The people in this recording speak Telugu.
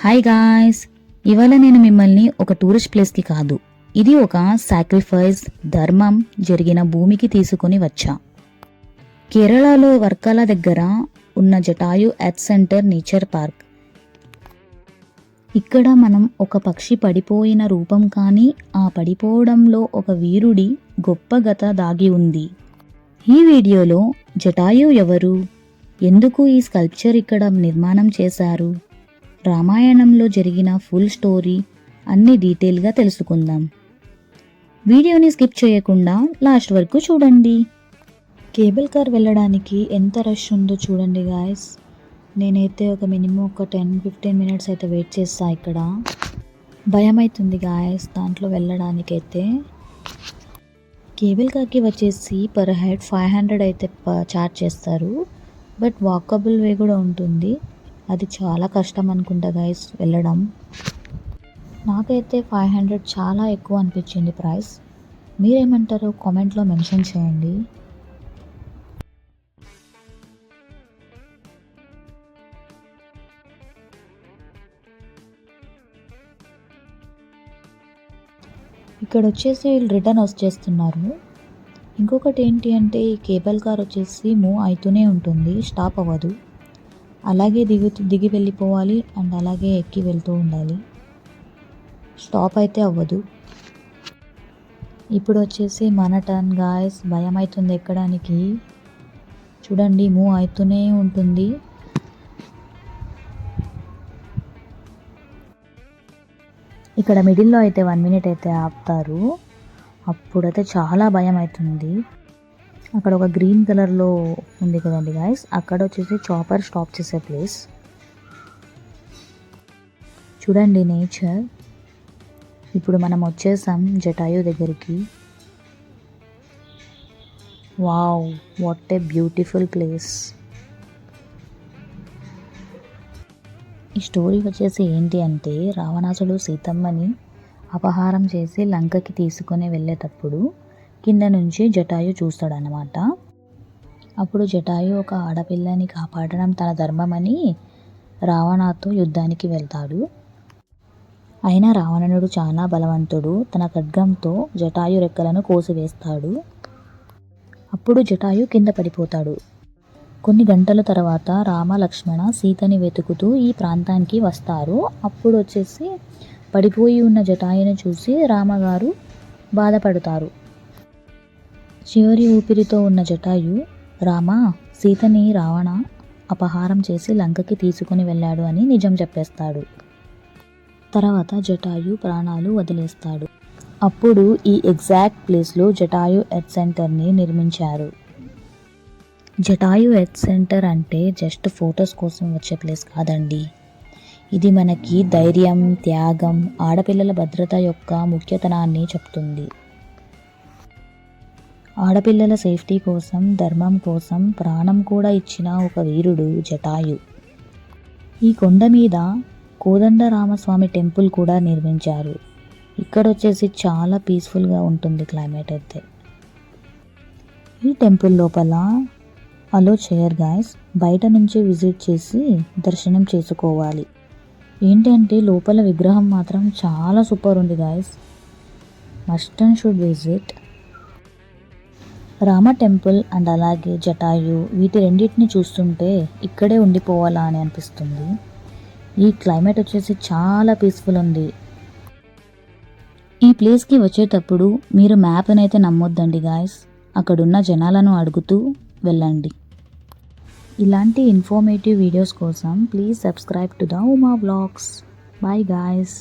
హాయ్ గాయ్స్, ఇవాళ నేను మిమ్మల్ని ఒక టూరిస్ట్ ప్లేస్కి కాదు, ఇది ఒక సాక్రిఫైస్ ధర్మం జరిగిన భూమికి తీసుకొని వచ్చా. కేరళలో వర్కల దగ్గర ఉన్న Jatayu earth centre nature park. ఇక్కడ మనం ఒక పక్షి పడిపోయిన రూపం కానీ ఆ పడిపోవడంలో ఒక వీరుడి గొప్ప గత దాగి ఉంది. ఈ వీడియోలో జటాయు ఎవరు, ఎందుకు ఈ స్కల్ప్చర్ ఇక్కడ నిర్మాణం చేశారు, రామాయణంలో జరిగిన ఫుల్ స్టోరీ అన్ని డీటెయిల్గా తెలుసుకుందాం. వీడియోని స్కిప్ చేయకుండా లాస్ట్ వరకు చూడండి. కేబుల్ కార్ వెళ్ళడానికి ఎంత రష్ ఉందో చూడండి గాయస్. నేనైతే ఒక మినిమం ఒక 10-15 మినిట్స్ అయితే వెయిట్ చేస్తా. ఇక్కడ భయం అవుతుంది గాయస్ దాంట్లో వెళ్ళడానికైతే. కేబుల్ కార్కి వచ్చేసి పర్ హెడ్ 500 అయితే చార్జ్ చేస్తారు. బట్ వాకబుల్ వే కూడా ఉంటుంది. అది చాలా కష్టం అనుకుంటా గైస్ వెళ్ళడం. నాకైతే 500 చాలా ఎక్కువ అనిపించింది ప్రైస్. మీరేమంటారో కామెంట్లో మెన్షన్ చేయండి. ఇక్కడ వచ్చేసి వీళ్ళు రిటర్న్ వచ్చేస్తున్నారు. ఇంకొకటి ఏంటి అంటే ఈ కేబుల్ కార్ వచ్చేసి మూవ్ అవుతూనే ఉంటుంది, స్టాప్ అవ్వదు. అలాగే దిగి వెళ్ళిపోవాలి అండ్ అలాగే ఎక్కి వెళ్తూ ఉండాలి, స్టాప్ అయితే అవ్వదు. ఇప్పుడు వచ్చేసి మన టర్న్ గాయస్. భయం అవుతుంది ఎక్కడానికి. చూడండి మూవ్ అవుతూనే ఉంటుంది. ఇక్కడ మిడిల్లో అయితే 1 మినిట్ అయితే ఆపుతారు. అప్పుడైతే చాలా భయం అవుతుంది. అక్కడ ఒక గ్రీన్ కలర్లో ఉంది కదండి గాయస్, అక్కడ వచ్చేసి చాపర్ స్టాప్ చేసే ప్లేస్. చూడండి నేచర్. ఇప్పుడు మనం వచ్చేసాం జటాయు దగ్గరికి. Wow, what a beautiful place. ఈ స్టోరీ వచ్చేసి ఏంటి అంటే రావణాసుడు సీతమ్మని అపహారం చేసి లంకకి తీసుకొని వెళ్ళేటప్పుడు కింద నుంచి జటాయు చూస్తాడనమాట. అప్పుడు జటాయు ఒక ఆడపిల్లని కాపాడడం తన ధర్మమని రావణతో యుద్ధానికి వెళ్తాడు. అయినా రావణుడు చాలా బలవంతుడు. తన ఖడ్గంతో జటాయు రెక్కలను కోసివేస్తాడు. అప్పుడు జటాయు కింద పడిపోతాడు. కొన్ని గంటల తర్వాత రామ లక్ష్మణ సీతని వెతుకుతూ ఈ ప్రాంతానికి వస్తారు. అప్పుడు వచ్చేసి పడిపోయి ఉన్న జటాయుని చూసి రామగారు బాధపడతారు. చివరి ఊపిరితో ఉన్న జటాయు, రామ, సీతని రావణ అపహారం చేసి లంకకి తీసుకుని వెళ్ళాడు అని నిజం చెప్పేస్తాడు. తర్వాత జటాయు ప్రాణాలు వదిలేస్తాడు. అప్పుడు ఈ ఎగ్జాక్ట్ ప్లేస్లో జటాయు ఎర్త్ సెంటర్ని నిర్మించారు. జటాయు ఎర్త్ సెంటర్ అంటే జస్ట్ ఫొటోస్ కోసం వచ్చే ప్లేస్ కాదండి. ఇది మనకి ధైర్యం, త్యాగం, ఆడపిల్లల భద్రత యొక్క ముఖ్యతనాన్ని చెప్తుంది. ఆడపిల్లల సేఫ్టీ కోసం, ధర్మం కోసం ప్రాణం కూడా ఇచ్చిన ఒక వీరుడు జటాయు. ఈ కొండ మీద కోదండరామస్వామి టెంపుల్ కూడా నిర్మించారు. ఇక్కడ వచ్చేసి చాలా పీస్ఫుల్గా ఉంటుంది క్లైమేట్ అయితే. ఈ టెంపుల్ లోపల అలో చేయర్ గాయస్, బయట నుంచి విజిట్ చేసి దర్శనం చేసుకోవాలి. ఏంటంటే లోపల విగ్రహం మాత్రం చాలా సూపర్ ఉంది guys, must and should visit. Rama temple and అలాగే జటాయు, వీటి రెండింటిని చూస్తుంటే ఇక్కడే ఉండిపోవాలా అని అనిపిస్తుంది. ఈ క్లైమేట్ వచ్చేసి చాలా పీస్ఫుల్ ఉంది. ఈ ప్లేస్కి వచ్చేటప్పుడు మీరు మ్యాప్ని అయితే నమ్మొద్దండి గాయస్, అక్కడున్న జనాలను అడుగుతూ వెళ్ళండి. ఇలాంటి ఇన్ఫర్మేటివ్ వీడియోస్ కోసం please subscribe to the Uma vlogs. Bye guys.